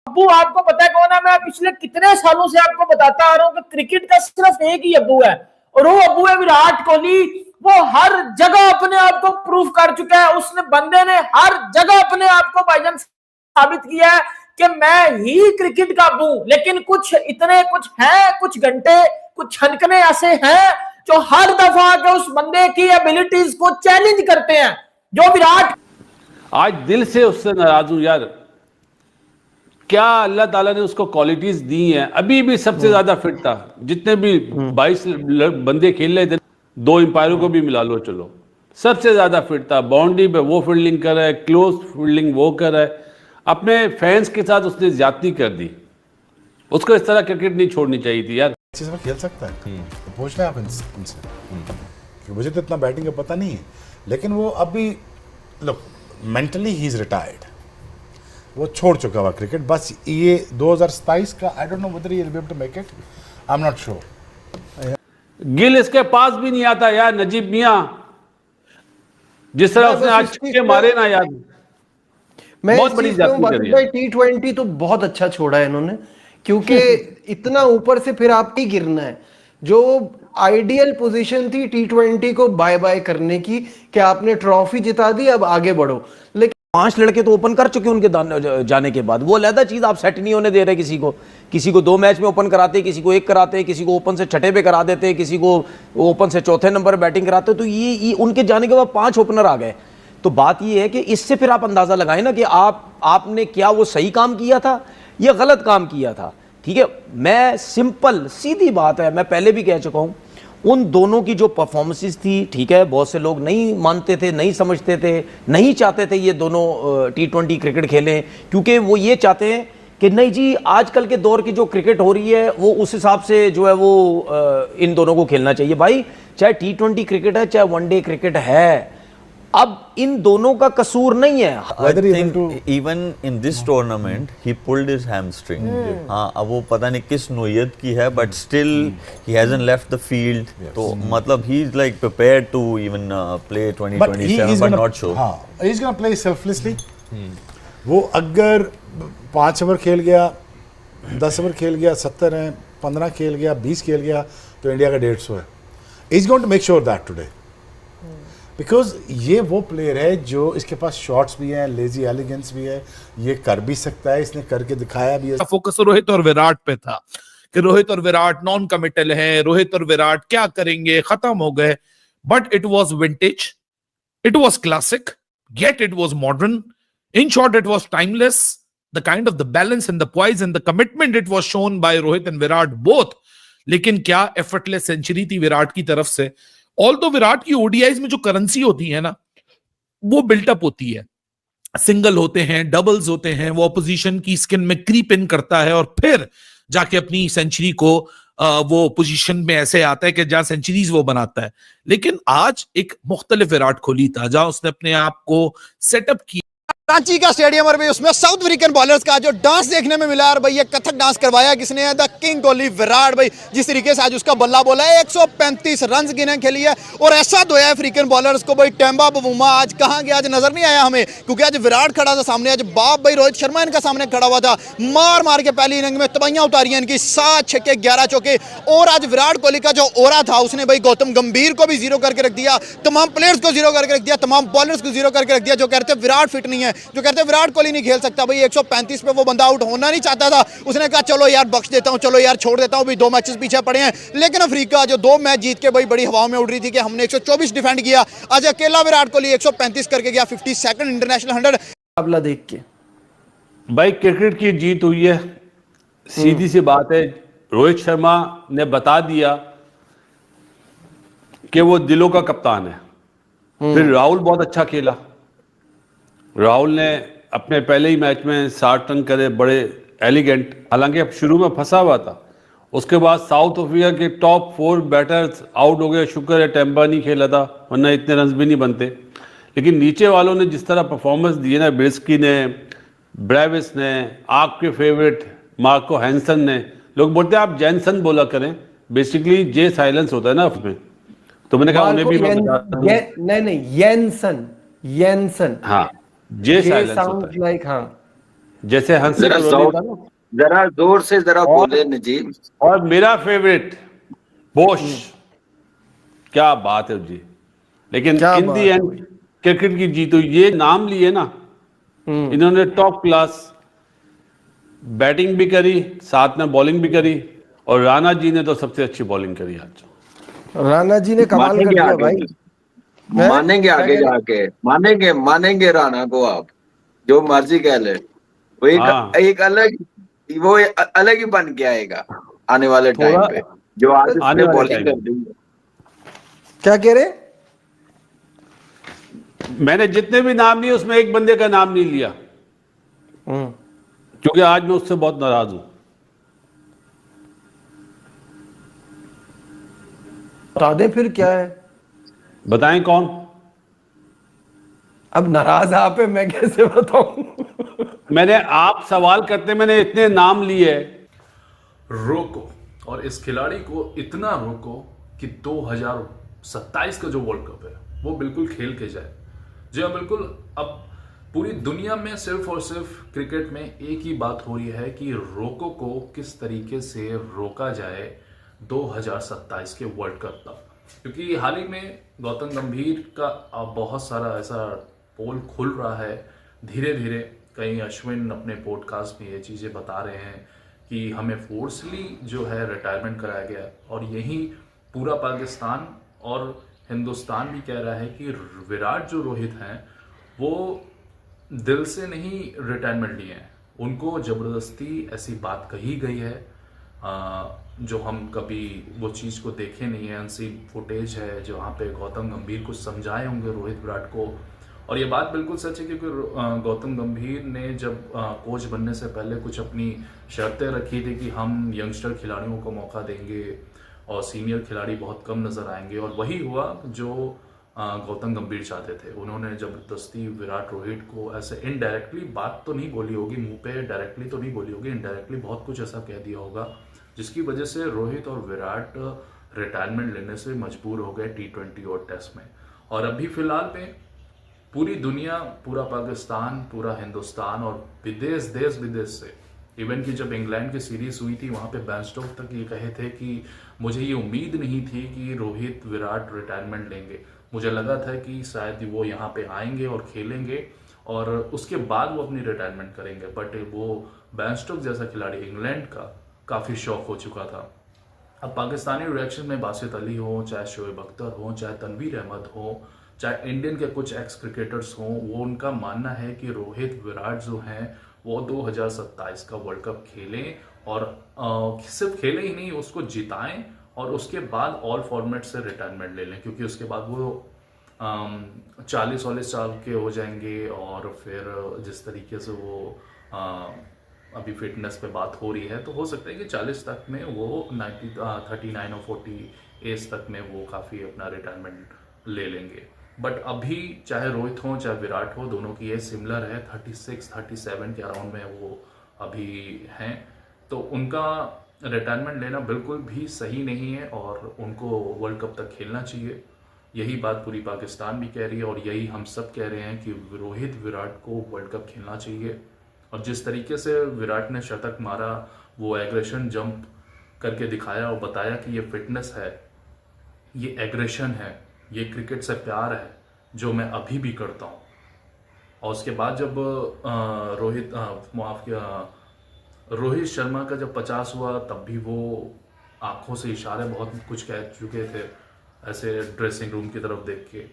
अब्बू आपको पता है कौन है? मैं पिछले कितने सालों से आपको बताता आ रहा हूं कि क्रिकेट का सिर्फ एक ही अब्बू है, और वो अब्बू है विराट कोहली। वो हर जगह अपने आप को प्रूफ कर चुका है। उसने बंदे ने हर जगह अपने आप को भाईजान साबित किया है कि मैं ही क्रिकेट का अब्बू। लेकिन कुछ इतने कुछ हैं, कुछ घंटे, कुछ छनकने ऐसे हैं जो हर दफा के उस बंदे की एबिलिटीज को चैलेंज करते हैं। जो विराट, आज दिल से उससे नाराज हूं यार। क्या अल्लाह ताला ने उसको क्वालिटीज दी हैं। अभी भी सबसे ज्यादा फिट था। जितने भी 22 बंदे खेल रहे थे, 2 एम्पायरों को भी मिला लो चलो, सबसे ज्यादा फिट था। बाउंड्री पे वो फील्डिंग कर रहा है, क्लोज फील्डिंग वो कर रहा है। अपने फैंस के साथ उसने ज्यादती कर दी। उसको इस तरह क्रिकेट नहीं छोड़नी चाहिए थी यार। चीज में खेल सकता है तो पूछ लें आप इनसे। मुझे तो इतना बैटिंग का पता नहीं है, लेकिन वो अभी look mentally he is retired. वो छोड़ चुका हुआ क्रिकेट। बस ये 2027 का I don't know whether he will be able to make it, I am not sure. Gill इसके पास भी नहीं आता यार। नजीब मियां जिस तरह उसने आज छक्के मारे ना यार, बहुत बड़ी T20 तो बहुत अच्छा छोड़ा है इन्होंने, क्योंकि इतना ऊपर से फिर आपकी गिरना है। जो आइडियल पोजीशन थी T20 को बाय बाय करने की कि आपने ट्रॉफी जिता दी, अब आगे बढ़ो। लेकिन 5 लड़के तो ओपन कर चुके उनके जाने के बाद। वो अलग चीज आप सेट नहीं होने दे रहे। किसी को 2 मैच में ओपन कराते, किसी को 1 कराते, किसी को ओपन से छठे पे करा देते, किसी को ओपन से चौथे नंबर बैटिंग कराते। तो ये उनके जाने के बाद 5 ओपनर आ गए। तो बात ये है कि इससे फिर आप अंदाजा लगाएं ना कि आपने क्या वो सही काम किया था या गलत काम किया था। ठीक है, मैं सिंपल सीधी बात है, मैं पहले भी कह चुका हूं, उन दोनों की जो परफॉर्मेंसेस थी, ठीक है, बहुत से लोग नहीं मानते थे, नहीं समझते थे, नहीं चाहते थे ये दोनों T20 क्रिकेट खेलें, क्योंकि वो ये चाहते हैं कि नहीं जी आजकल के दौर की जो क्रिकेट हो रही है वो उस हिसाब से जो है वो इन दोनों को खेलना चाहिए। भाई चाहे T20 क्रिकेट है चाहे वनडे क्रिकेट है, अब इन दोनों का कसूर नहीं है। I think even in this tournament he pulled his hamstring. हाँ, अब वो पता नहीं किस नोयत की है, but still he hasn't left the field. तो मतलब he's like prepared to even play 2027, but not sure. हाँ, he's gonna play selflessly. वो अगर 5 ओवर खेल गया, 10 ओवर खेल गया, 70 है, 15 खेल गया, 20 खेल गया, तो इंडिया का 150 है। He's going to make sure that today. Because ये वो प्लेयर है जो इसके पास शॉट्स भी हैं, लेजी एलिगेंस भी है, ये कर भी सकता है, इसने करके दिखाया भी है। फोकस रोहित और विराट पे था कि रोहित और विराट नॉन कमिटल हैं, रोहित और विराट क्या करेंगे, खत्म हो गए। But it was vintage, it was classic, yet it was modern. In short, it was timeless. The kind of the balance and the poise and the commitment it was shown by Rohit and Virat both. लेकिन क्या effortless century थी विराट की तरफ से। Although Virat की ODIs में जो currency होती है ना, वो बिल्टअप होती है, सिंगल होते हैं, डबल्स होते हैं, वो ऑपोजिशन की स्किन में क्रीप इन करता है और फिर जाके अपनी सेंचुरी को वो पोजीशन में ऐसे आता है कि जहां सेंचुरीज वो बनाता है। लेकिन आज एक मुख्तलिफ विराट कोहली था, जहां उसने अपने आप को सेटअप किया। रांची का स्टेडियम और भाई उसमें साउथ अफ्रीकन बॉलर्स का जो डांस देखने में मिला यार भाई, ये कथक डांस करवाया किसने है? द किंग कोहली विराट भाई। जिस तरीके से आज उसका बल्ला बोला है, 135 रन गिने खेली है और ऐसा धोया अफ्रीकन बॉलर्स को भाई। टेम्बा बवूमा आज कहां गया, आज नजर नहीं आया हमें, क्योंकि आज विराट खड़ा था सामने। आज बाप भाई रोहित शर्मा इनका सामने खड़ा हुआ था, मार मार के पहली इनिंग में तबाहियां उतारी हैं इनकी, 7 छक्के 11 चौके। और आज विराट कोहली का जो ओरा था उसने भाई गौतम गंभीर को भी जीरो करके रख दिया, तमाम प्लेयर्स को जीरो करके रख दिया, तमाम बॉलर्स को जीरो करके रख दिया। जो कहते हैं विराट फिट नहीं है, जो कहते हैं विराट कोहली नहीं खेल सकता भाई, 135 पे वो बंदा आउट होना नहीं चाहता था। उसने कहा चलो यार बख्श देता हूं, चलो यार छोड़ देता हूं, भी 2 मैचेस पीछे पड़े हैं। लेकिन अफ्रीका जो 2 मैच जीत के भाई बड़ी हवाओं में उड़ रही थी कि हमने 124 डिफेंड किया, आज अकेला विराट कोहली 135 करके गया, 52nd इंटरनेशनल 100 मुकाबला देख के भाई क्रिकेट की जीत हुई है, सीधी सी बात है। रोहित शर्मा ने बता दिया कि वो दिलों का कप्तान है। फिर राहुल बहुत अच्छा खेला। राहुल ने अपने पहले ही मैच में 60 रन करे, बड़े एलिगेंट, हालांकि अब शुरू में फंसा हुआ था। उसके बाद साउथ अफ्रीका के टॉप 4 बैटर्स आउट हो गए। शुक्र है टेम्बा नहीं खेला था, वरना इतने रन भी नहीं बनते। लेकिन नीचे वालों ने जिस तरह परफॉर्मेंस दी है ना, बिस्की ने, ब्रेविस ने, आपके फेवरेट मार्को हैंसन ने, लोग बोलते हैं आप जैनसन बोला करें, बेसिकली जे साइलेंस होता है ना उसमें, तो मैंने कहा उन्हें भी मैं बता दूं। नहीं येंसन, हाँ, जे साउंड लाइक, हाँ जैसे हंसी जरा कॉलोनी था ना। जरा जोर से जरा बोले नजीम। और मेरा फेवरेट बोश, क्या बात है जी। लेकिन क्या इन बात दी है एंड क्रिकेट की जीत हुई। ये नाम लिए ना, इन्होंने टॉप क्लास बैटिंग भी करी, साथ में बॉलिंग भी करी, और राणा जी ने तो सबसे अच्छी बॉलिंग करी आज। राणा जी ने कमाल कर मानेंगे दिया आगे, भाई। मानेंगे आगे जाके, मानेंगे राणा को आप जो मर्जी कह ले, वो हाँ, एक अलग, वो अलग ही बन के आएगा आने वाले टाइम थोड़ा पे, जो आज आने उसने वाले बॉलिंग टाइम कर दी है। क्या कह रहे? मैंने जितने भी नाम लिए उसमें एक बंदे का नाम नहीं लिया, क्योंकि आज मैं उससे बहुत नाराज हूं। बता दे फिर क्या है। बताएं कौन? अब नाराज आप है, मैं कैसे बताऊं? मैंने, आप सवाल करते, मैंने इतने नाम लिए। रोको, और इस खिलाड़ी को इतना रोको कि 2027 का जो वर्ल्ड कप है वो बिल्कुल खेल के जाए। जी हाँ, बिल्कुल। अब पूरी दुनिया में सिर्फ और सिर्फ क्रिकेट में एक ही बात हो रही है कि रोको को किस तरीके से रोका जाए 2027 के वर्ल्ड कप तक। क्योंकि हाल ही में गौतम गंभीर का बहुत सारा ऐसा पोल खुल रहा है धीरे धीरे। कहीं अश्विन अपने पॉडकास्ट में ये चीज़ें बता रहे हैं कि हमें फोर्सली जो है रिटायरमेंट कराया गया, और यही पूरा पाकिस्तान और हिंदुस्तान भी कह रहा है कि विराट जो रोहित हैं वो दिल से नहीं रिटायरमेंट लिए हैं, उनको ज़बरदस्ती ऐसी बात कही गई है जो हम कभी वो चीज़ को देखे नहीं है। अनसीन फुटेज है जहाँ पे गौतम गंभीर कुछ समझाए होंगे रोहित विराट को, और ये बात बिल्कुल सच है क्योंकि गौतम गंभीर ने जब कोच बनने से पहले कुछ अपनी शर्तें रखी थी कि हम यंगस्टर खिलाड़ियों को मौका देंगे और सीनियर खिलाड़ी बहुत कम नज़र आएंगे, और वही हुआ जो गौतम गंभीर चाहते थे। उन्होंने जबरदस्ती विराट रोहित को ऐसे इनडायरेक्टली, बात तो नहीं बोली होगी मुंह पे, डायरेक्टली तो नहीं बोली होगी, इनडायरेक्टली बहुत कुछ ऐसा कह दिया होगा जिसकी वजह से रोहित और विराट रिटायरमेंट लेने से मजबूर हो गए T20 और टेस्ट में। और अभी फिलहाल में पूरी दुनिया, पूरा पाकिस्तान, पूरा हिंदुस्तान और विदेश, देश विदेश से, इवन कि जब इंग्लैंड की सीरीज हुई थी वहाँ पे बैन स्टोक तक ये कहे थे कि मुझे ये उम्मीद नहीं थी कि रोहित विराट रिटायरमेंट लेंगे। मुझे लगा था कि शायद वो यहाँ पे आएंगे और खेलेंगे और उसके बाद वो अपनी रिटायरमेंट करेंगे, बट वो बैन स्टोक जैसा खिलाड़ी इंग्लैंड का काफ़ी शौक हो चुका था। अब पाकिस्तानी रिएक्शन में बासित अली हो, चाहे शोएब अख्तर हो, चाहे तनवीर अहमद हो, चाहे इंडियन के कुछ एक्स क्रिकेटर्स हों, वो उनका मानना है कि रोहित विराट जो हैं वो 2027 का वर्ल्ड कप खेलें, और सिर्फ खेलें ही नहीं, उसको जिताएं, और उसके बाद ऑल फॉर्मेट से रिटायरमेंट ले लें, क्योंकि उसके बाद वो 40-40 साल के हो जाएंगे। और फिर जिस तरीके से वो अभी फिटनेस पे बात हो रही है, तो हो सकता है कि 40 तक में वो 39 और 40 एज तक में वो काफ़ी अपना रिटायरमेंट ले लेंगे। बट अभी चाहे रोहित हो चाहे विराट हो, दोनों की एज सिमिलर है, 36-37 के अराउंड में वो अभी हैं, तो उनका रिटायरमेंट लेना बिल्कुल भी सही नहीं है और उनको वर्ल्ड कप तक खेलना चाहिए। यही बात पूरी पाकिस्तान भी कह रही है और यही हम सब कह रहे हैं कि रोहित विराट को वर्ल्ड कप खेलना चाहिए। और जिस तरीके से विराट ने शतक मारा, वो एग्रेशन जंप करके दिखाया और बताया कि ये फिटनेस है, ये एग्रेशन है, ये क्रिकेट से प्यार है जो मैं अभी भी करता हूँ। और उसके बाद जब रोहित शर्मा का जब 50 हुआ, तब भी वो आंखों से इशारे बहुत कुछ कह चुके थे ऐसे ड्रेसिंग रूम की तरफ देख के।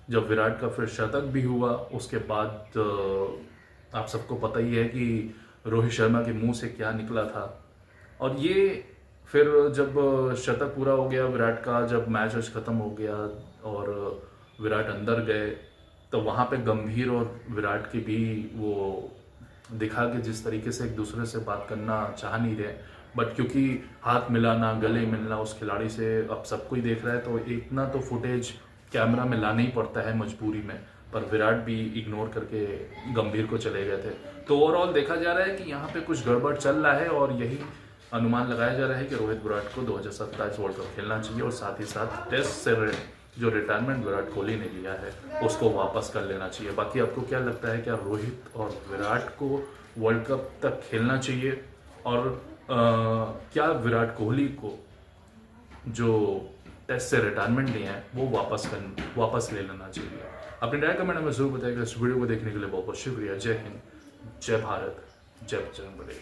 जब विराट का फिर शतक भी हुआ, उसके बाद आप सबको पता ही है कि रोहित शर्मा के मुंह से क्या निकला था। और ये फिर जब शतक पूरा हो गया विराट का, जब मैच ख़त्म हो गया और विराट अंदर गए, तो वहाँ पे गंभीर और विराट की भी वो दिखा कि जिस तरीके से एक दूसरे से बात करना चाह नहीं रहे, बट क्योंकि हाथ मिलाना, गले मिलना उस खिलाड़ी से अब सबको ही देख रहा है, तो इतना तो फुटेज कैमरा में लाना ही पड़ता है मजबूरी में। पर विराट भी इग्नोर करके गंभीर को चले गए थे। तो ओवरऑल देखा जा रहा है कि यहाँ पे कुछ गड़बड़ चल रहा है और यही अनुमान लगाया जा रहा है कि रोहित विराट को 2027 वर्ल्ड कप खेलना चाहिए और साथ ही साथ टेस्ट से जो रिटायरमेंट विराट कोहली ने लिया है उसको वापस कर लेना चाहिए। बाकी आपको क्या लगता है, क्या रोहित और विराट को वर्ल्ड कप तक खेलना चाहिए और क्या विराट कोहली को जो टेस्ट से रिटायरमेंट लिया है वो वापस ले लेना चाहिए। अपनी राय कमेंट में जरूर बताइएगा। इस वीडियो को देखने के लिए बहुत बहुत शुक्रिया। जय हिंद, जय भारत, जय बजरंग बली।